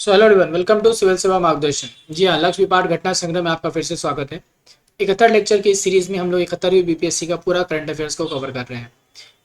So hello everyone, welcome to civil Seva Margdarshan. जी हाँ, लक्ष्य विपाट घटना संग्रह में आपका फिर से स्वागत है। 71 लेक्चर की इस सीरीज में हम लोग 71वीं बीपीएससी का पूरा करंट अफेयर्स को कवर कर रहे हैं।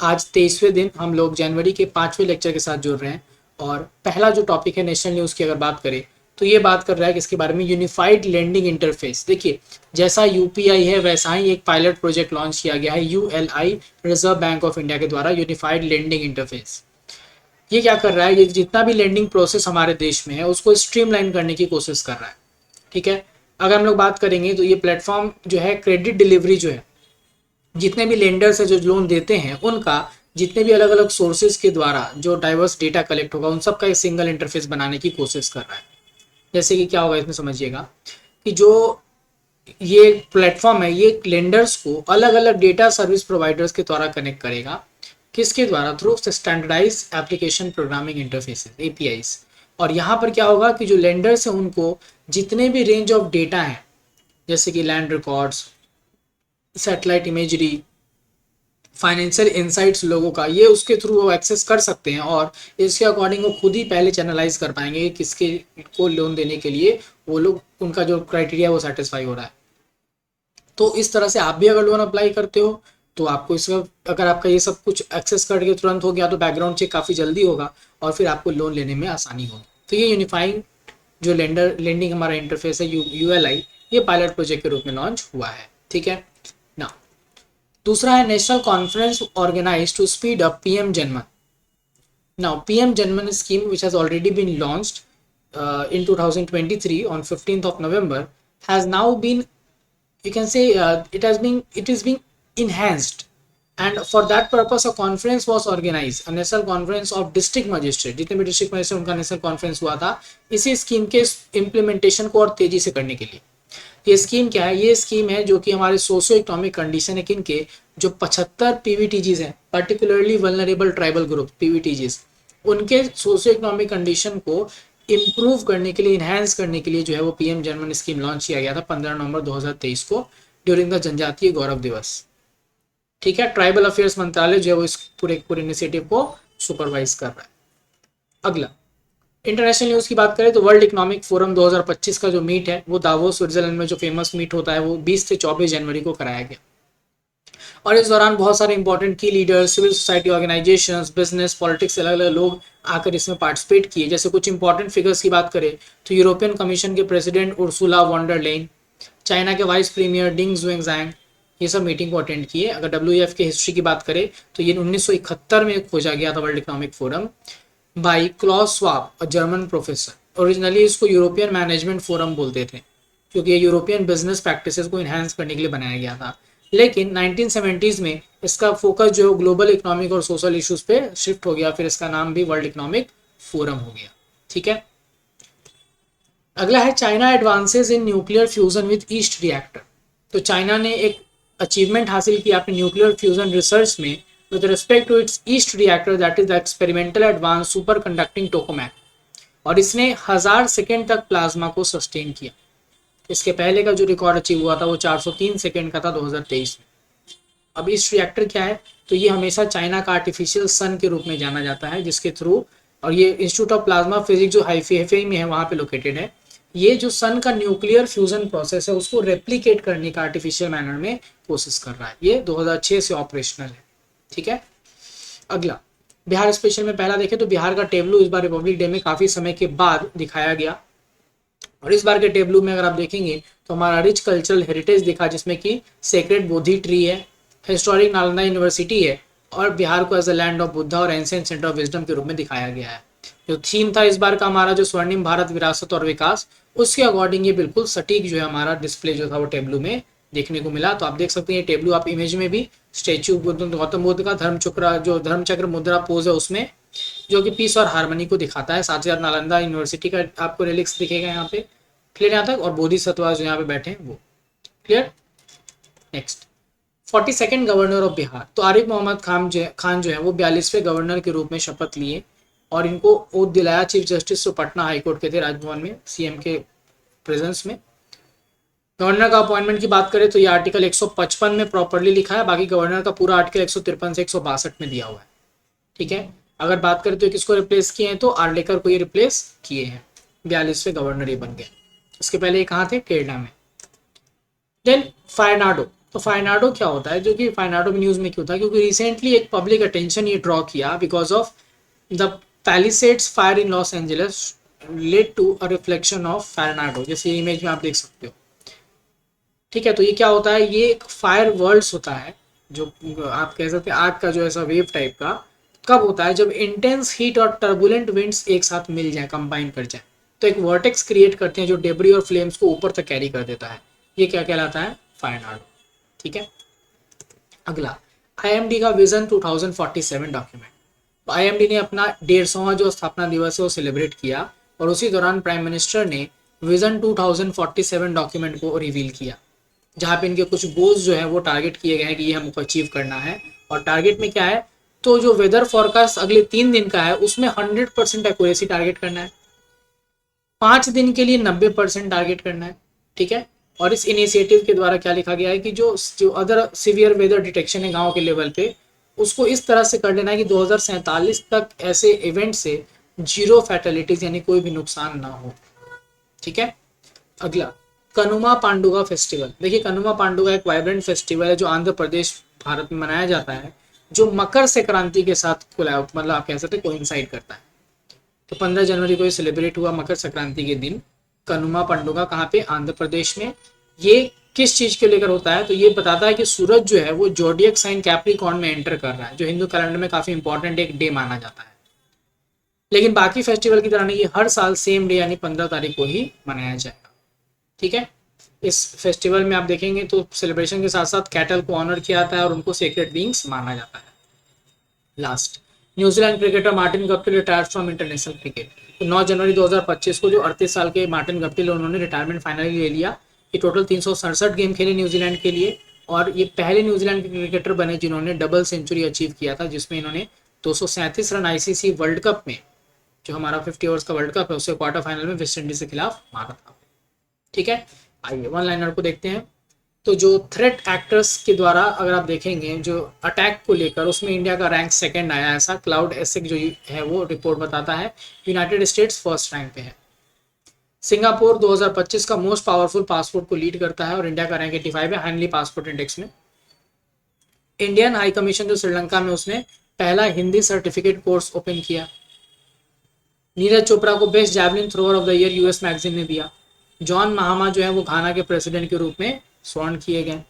आज 23वें दिन हम लोग जनवरी के 5वें लेक्चर के साथ जुड़ रहे हैं और पहला जो टॉपिक है नेशनल न्यूज़ की अगर बात करें तो ये बात कर रहा है कि इसके बारे में यूनिफाइड लैंडिंग इंटरफेस। देखिए, जैसा यूपीआई है वैसा ही एक पायलट प्रोजेक्ट लॉन्च किया गया है ULI, reserve bank of India के द्वारा, यूनिफाइड लैंडिंग इंटरफेस। ये क्या कर रहा है, ये जितना भी लेंडिंग प्रोसेस हमारे देश में है उसको स्ट्रीमलाइन करने की कोशिश कर रहा है। ठीक है, अगर हम लोग बात करेंगे तो ये प्लेटफॉर्म जो है क्रेडिट डिलीवरी जो है, जितने भी लेंडर्स है जो लोन देते हैं उनका जितने भी अलग अलग सोर्सेज के द्वारा जो डाइवर्स डेटा कलेक्ट होगा उन सब का एक सिंगल इंटरफेस बनाने की कोशिश कर रहा है। जैसे कि क्या होगा इसमें समझिएगा कि जो ये प्लेटफॉर्म है ये लेंडर्स को अलग अलग डेटा सर्विस प्रोवाइडर्स के द्वारा कनेक्ट करेगा। किसके द्वारा? Through standardise application programming interfaces, APIs. और यहाँ पर क्या होगा कि जो लेंडर्स हैं उनको जितने भी रेंज ऑफ डेटा है, जैसे कि land records, satellite imagery, financial insights लोगों का, ये उसके थ्रू वो एक्सेस कर सकते हैं और इसके अकॉर्डिंग वो खुद ही पहले चैनलाइज कर पाएंगे कि किसके को लोन देने के लिए वो लोग, उनका जो क्राइटेरिया वो सेटिस्फाई हो रहा है। तो इस तरह से आप भी अगर लोन अप्लाई करते हो तो आपको इसका, अगर आपका ये सब कुछ एक्सेस करके तुरंत हो गया तो बैकग्राउंड चेक काफ़ी जल्दी होगा और फिर आपको लोन लेने में आसानी होगी। तो ये यूनिफाइंग जो लेंडिंग हमारा इंटरफेस है यूएलआई, ये पायलट प्रोजेक्ट के रूप में लॉन्च हुआ है। ठीक है ना। दूसरा है national conference organise to speed up PM Janman. Now PM Janman scheme which has already been launched in 2023 on 15th of November has now been, you can say, it is being enhanced, and for that purpose a conference was organized, a national conference of district magistrate, जितने भी district magistrate उनका national conference हुआ था इसी scheme के implementation को और तेजी से करने के लिए। ये स्कीम क्या है? ये स्कीम है जो कि हमारे सोशियो इकोनॉमिक कंडीशन है किनके, जो 75 पीवीटीजीज हैं, particularly vulnerable tribal group PVTGs, उनके सोशियो इकोनॉमिक कंडीशन को इम्प्रूव करने के लिए, इन्हांस करने के लिए जो है वो पीएम जनमन स्कीम लॉन्च किया गया था 15 नवंबर 2023 को ड्यूरिंग द जनजातीय गौरव दिवस। ठीक है, ट्राइबल अफेयर्स मंत्रालय जो है वो इस पूरे इनिशिएटिव को सुपरवाइज कर रहा है। अगला इंटरनेशनल न्यूज़ की बात करें तो वर्ल्ड इकोनॉमिक फोरम 2025 का जो मीट है वो दावोस स्विट्जरलैंड में जो फेमस मीट होता है वो 20 से 24 जनवरी को कराया गया और इस दौरान बहुत सारे इंपॉर्टेंट की leaders, civil society organisations, business, politics, अलग अलग लोग आकर इसमें पार्टिसिपेट किए। जैसे कुछ इंपॉर्टेंट फिगर्स की बात करें तो यूरोपियन कमीशन के प्रेसिडेंट उर्सुला वॉन्डर लेन, चाइना के वाइस प्रीमियर डिंग जुएंगजैंग, ये सब मीटिंग को अटेंड किए। अगर डब्ल्यूईएफ की हिस्ट्री की बात करें तो ये 1971 में खोजा गया था world economic forum by Klaus Schwab, a German professor. Originally इसको यूरोपियन मैनेजमेंट फोरम बोलते थे क्योंकि ये यूरोपियन बिजनेस प्रैक्टिसेस को इन्हांस करने के लिए बनाया गया था, लेकिन 1970s में इसका फोकस जो ग्लोबल इकोनॉमिक और सोशल इश्यूज पे शिफ्ट हो गया, फिर इसका नाम भी वर्ल्ड इकोनॉमिक फोरम हो गया। ठीक है, अगला है China advances in nuclear fusion with EAST reactor. तो चाइना ने एक अचीवमेंट हासिल किया अपने न्यूक्लियर फ्यूजन रिसर्च में with respect to its EAST reactor, that is the experimental advance super conducting tokamak, और इसने 1000 सेकेंड तक प्लाज्मा को सस्टेन किया। इसके पहले का जो रिकॉर्ड अचीव हुआ था वो 403 सेकेंड का था 2023 में। अब इस रिएक्टर क्या है? तो ये हमेशा चाइना का आर्टिफिशियल सन के रूप में जाना जाता है, जिसके थ्रू, और ये इंस्टीट्यूट ऑफ प्लाज्मा फिजिक्स जो हाइफई में है वहाँ पे लोकेटेड है। ये जो सन का न्यूक्लियर फ्यूजन प्रोसेस है उसको रेप्लिकेट करने का आर्टिफिशियल मैनर में कोशिश कर रहा है। ये 2006 से ऑपरेशनल है। ठीक है, अगला बिहार स्पेशल में पहला देखें तो बिहार का टेबलू इस बार रिपब्लिक डे में काफ़ी समय के बाद दिखाया गया और इस बार के टेबलू में अगर आप देखेंगे तो हमारा रिच कल्चरल हेरिटेज दिखा, जिसमें कि सेक्रेड बोधि ट्री है, हिस्टोरिक नालंदा यूनिवर्सिटी है और बिहार को as a land of Buddha और एंशिएंट सेंटर ऑफ विजडम के रूप में दिखाया गया है। जो थीम था इस बार का हमारा जो स्वर्णिम भारत विरासत और विकास, उसके अकॉर्डिंग ये बिल्कुल सटीक जो है हमारा डिस्प्ले जो था वो टेबलू में देखने को मिला। तो आप देख सकते हैं ये टेबलू आप इमेज में भी स्टेच्यू गौतम बुद्ध का धर्मचक्र मुद्रा पोज है उसमें, जो कि पीस और हार्मनी को दिखाता है। साथ ही साथ नालंदा यूनिवर्सिटी का आपको रिलिक्स दिखेगा यहाँ पे, क्लियर यहाँ तक, और बोधिसत्वा जो यहाँ पे बैठे हैं वो clear. Next 42nd governor of Bihar, तो आरिफ मोहम्मद खान जो है वो 42वें गवर्नर के रूप में शपथ लिए और इनको ओथ दिलाया चीफ जस्टिस जो पटना हाईकोर्ट के थे राजभवन में सीएम के प्रेजेंस में। गवर्नर का अपॉइंटमेंट की बात करें तो ये आर्टिकल 155 में प्रॉपरली लिखा है, बाकी गवर्नर का पूरा आर्टिकल 153 से 162 में दिया हुआ है। ठीक है, अगर बात करें तो किसको रिप्लेस किए हैं तो आर्लेकर को ये रिप्लेस किए हैं। 42वें गवर्नर ये बन गए। उसके पहले ये कहाँ थे? केरला में। देन फायनाडो। तो फायनाडो क्या होता है, जो कि फायनाडो में न्यूज़ में क्यों था, क्योंकि रिसेंटली एक पब्लिक अटेंशन ये ड्रॉ किया because of the Palisades fire in Los Angeles led to a reflection of फायनाडो, जैसे इमेज में आप देख सकते हो। ठीक है, तो ये क्या होता है, ये एक फायर वर्ल्ड्स होता है, जो आप कह सकते हैं आग का जो ऐसा वेव टाइप का कब होता है, जब इंटेंस हीट और टर्बुलेंट विंड्स एक साथ मिल जाए, कंबाइन कर जाए, तो एक वर्टेक्स क्रिएट करते हैं जो डेब्री और फ्लेम्स को ऊपर तक कैरी कर देता है। ये क्या कहलाता है? फायनाडो। ठीक है, अगला आईएमडी का विजन 2047 डॉक्यूमेंट। तो आईएमडी ने अपना 150वां जो स्थापना दिवस है वो सेलिब्रेट किया, और उसी दौरान प्राइम मिनिस्टर ने विजन 2047 डॉक्यूमेंट को रिवील किया, जहाँ पे इनके कुछ गोल्स जो है वो टारगेट किए गए हैं कि ये हमको अचीव करना है। और टारगेट में क्या है, तो जो वेदर फॉरकास्ट अगले 3 दिन का है उसमें 100% एक्यूरेसी टारगेट करना है, 5 दिन के लिए 90% टारगेट करना है। ठीक है, और इस इनिशिएटिव के द्वारा क्या लिखा गया है कि जो अदर सीवियर वेदर डिटेक्शन है गांव के लेवल पे, उसको इस तरह से कर लेना है कि 2047 तक ऐसे इवेंट से 0 फैटेलिटीज यानी कोई भी नुकसान ना हो। ठीक है, अगला कनुमा पांडुगा फेस्टिवल। देखिए कनुमा पांडुगा एक वाइब्रेंट फेस्टिवल है जो आंध्र प्रदेश भारत में मनाया जाता है, जो मकर संक्रांति के साथ मतलब आप कह सकते हैं कोइंसाइड करता है। तो 15 जनवरी को ये सेलिब्रेट हुआ मकर संक्रांति के दिन। कनुमा पांडुगा कहाँ पे? आंध्र प्रदेश में। ये किस चीज के लेकर होता है, तो ये बताता है कि सूरज जो है वो जोडियक साइन कैप्रिकॉर्न में एंटर कर रहा है, जो हिंदू कैलेंडर में काफी इंपॉर्टेंट एक डे माना जाता है। लेकिन बाकी फेस्टिवल की तरह नहीं, ये हर साल सेम डे यानी 15 तारीख को ही मनाया जाएगा। ठीक है, इस फेस्टिवल में आप देखेंगे तो सेलिब्रेशन के साथ साथ कैटल को ऑनर किया जाता है और उनको सेक्रेड बीइंग्स माना जाता है। Last, New Zealand cricketer Martin Guptill retired from international cricket. तो 9 जनवरी 2025 को जो 38 साल के मार्टिन गप्टिल उन्होंने रिटायरमेंट फाइनली ले लिया। ये टोटल 367 गेम खेले न्यूजीलैंड के लिए, और ये पहले न्यूजीलैंड के क्रिकेटर बने जिन्होंने डबल सेंचुरी अचीव किया था, जिसमें इन्होंने 237 रन आईसीसी वर्ल्ड कप में, जो हमारा 50 ओवर्स का वर्ल्ड कप है, उससे क्वार्टर फाइनल में वेस्ट इंडीज के खिलाफ मारा था। ठीक है, आइए वन लाइनर को देखते हैं। तो जो थ्रेट एक्टर्स के द्वारा अगर आप देखेंगे जो अटैक को लेकर, उसमें इंडिया का रैंक सेकंड आया, ऐसा क्लाउड एसिक जो है वो रिपोर्ट बताता है। यूनाइटेड स्टेट्स फर्स्ट रैंक पे है। सिंगापुर 2025 का मोस्ट पावरफुल पासपोर्ट को लीड करता है और इंडिया का रैंक 85 है हैंडली पासपोर्ट इंडेक्स में। इंडियन हाई कमीशन जो श्रीलंका में, उसने पहला हिंदी सर्टिफिकेट कोर्स ओपन किया। नीरज चोपड़ा को best javelin thrower of the year US magazine ने दिया। जॉन महामा जो है वो घाना के प्रेसिडेंट के रूप में स्वर्ण किए गए।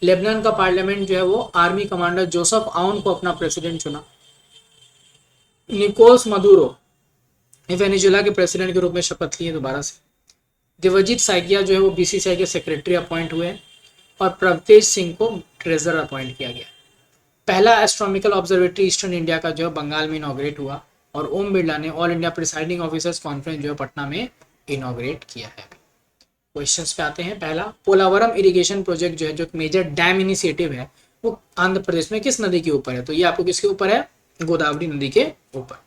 लेबनान का पार्लियामेंट जो है वो आर्मी कमांडर जोसेफ आउन को अपना प्रेसिडेंट चुना। निकोलस मदुरो वेनेजुएला के प्रेसिडेंट के रूप में शपथ लिए दोबारा से। देवजीत साइकिया जो है वो बीसीसीआई के सेक्रेटरी अपॉइंट हुए, और प्रवतेज सिंह को ट्रेजर अपॉइंट किया गया। पहला एस्ट्रोनॉमिकल ऑब्जर्वेटरी ईस्टर्न इंडिया का जो है बंगाल में इनॉग्रेट हुआ, और ओम बिरला ने all India presiding officers conference जो है पटना में इनॉग्रेट किया है। क्वेश्चंस पे आते हैं। पहला, पोलावरम इरिगेशन प्रोजेक्ट जो है, जो एक मेजर डैम इनिशिएटिव है, वो आंध्र प्रदेश में किस नदी के ऊपर है? तो ये आपको किसके ऊपर है? गोदावरी नदी के ऊपर।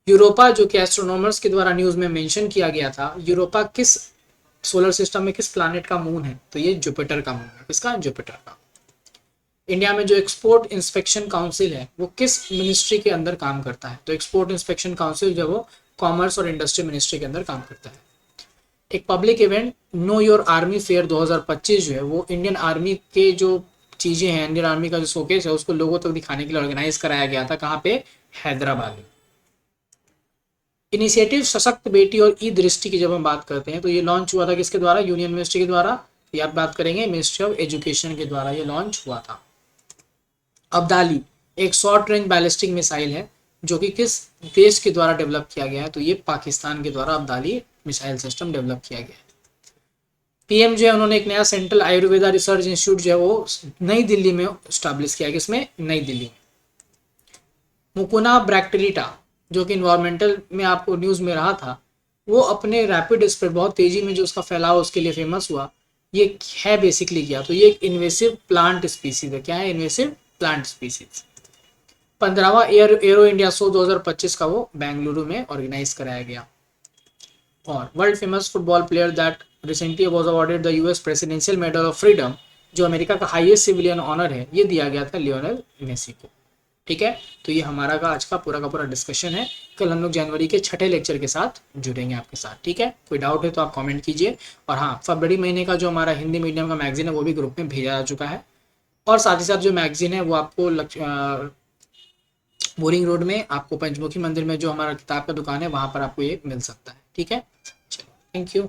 यूरोपा जो कि एस्ट्रोनॉमर्स के द्वारा न्यूज में मेंशन किया गया था, यूरोपा किस सोलर सिस्टम में किस प्लैनेट का मून है? तो ये जुपिटर का मून है। किसका? जुपिटर का। इंडिया में जो एक्सपोर्ट इंस्पेक्शन काउंसिल है वो किस मिनिस्ट्री के अंदर काम करता है? तो एक्सपोर्ट इंस्पेक्शन काउंसिल जो वो कॉमर्स और इंडस्ट्री मिनिस्ट्री के अंदर काम करता है। एक public event know your army fair 2025 जो है वो इंडियन आर्मी के जो चीजें हैं, इंडियन आर्मी का जो शोकेस है उसको लोगों तक दिखाने के लिए ऑर्गेनाइज कराया गया था। कहाँ पे? हैदराबाद में। इनिशिएटिव सशक्त बेटी और ई दृष्टि की जब हम बात करते हैं तो ये लॉन्च हुआ था किसके द्वारा? यूनियन मिनिस्ट्री के द्वारा। ये आप बात करेंगे मिनिस्ट्री ऑफ एजुकेशन के द्वारा ये लॉन्च हुआ था। अब्दाली एक शॉर्ट रेंज बैलिस्टिक मिसाइल है जो कि किस देश के द्वारा डेवलप किया गया है? तो ये पाकिस्तान के द्वारा अब्दाली मिसाइल सिस्टम डेवलप किया गया है। पीएम जो है उन्होंने एक नया सेंट्रल आयुर्वेदा रिसर्च इंस्टीट्यूट जो है वो नई दिल्ली में स्टैब्लिश किया है। किसमें? नई दिल्ली में। मुकुना ब्रैक्टेरिटा जो कि इन्वायरमेंटल में आपको न्यूज में रहा था, वो अपने रैपिड स्प्रेड, बहुत तेजी में जो उसका फैलाव उसके लिए फेमस हुआ। ये है बेसिकली क्या? तो ये एक इन्वेसिव प्लांट स्पीसीज है। क्या है? Invasive plant species. 15वां एरो इंडिया शो 2025 का वो बेंगलुरु में ऑर्गेनाइज कराया गया। और world famous football player that recently was awarded the US presidential medal of freedom, जो अमेरिका का हाईएस्ट सिविलियन ऑनर है, ये दिया गया था लियोनेल मेसी को। ठीक है, तो ये हमारा का आज का पूरा डिस्कशन है। कल हम लोग जनवरी के छठे लेक्चर के साथ जुड़ेंगे आपके साथ, ठीक है। कोई डाउट है तो आप कमेंट कीजिए। और हाँ, फरवरी महीने का जो हमारा हिंदी मीडियम का मैगजीन है वो भी ग्रुप में भेजा जा चुका है। और साथ ही साथ जो मैगजीन है वो आपको बोरिंग रोड में आपको पंचमुखी मंदिर में जो हमारा किताब का दुकान है वहाँ पर आपको ये मिल सकता है, ठीक है। चलो, थैंक यू।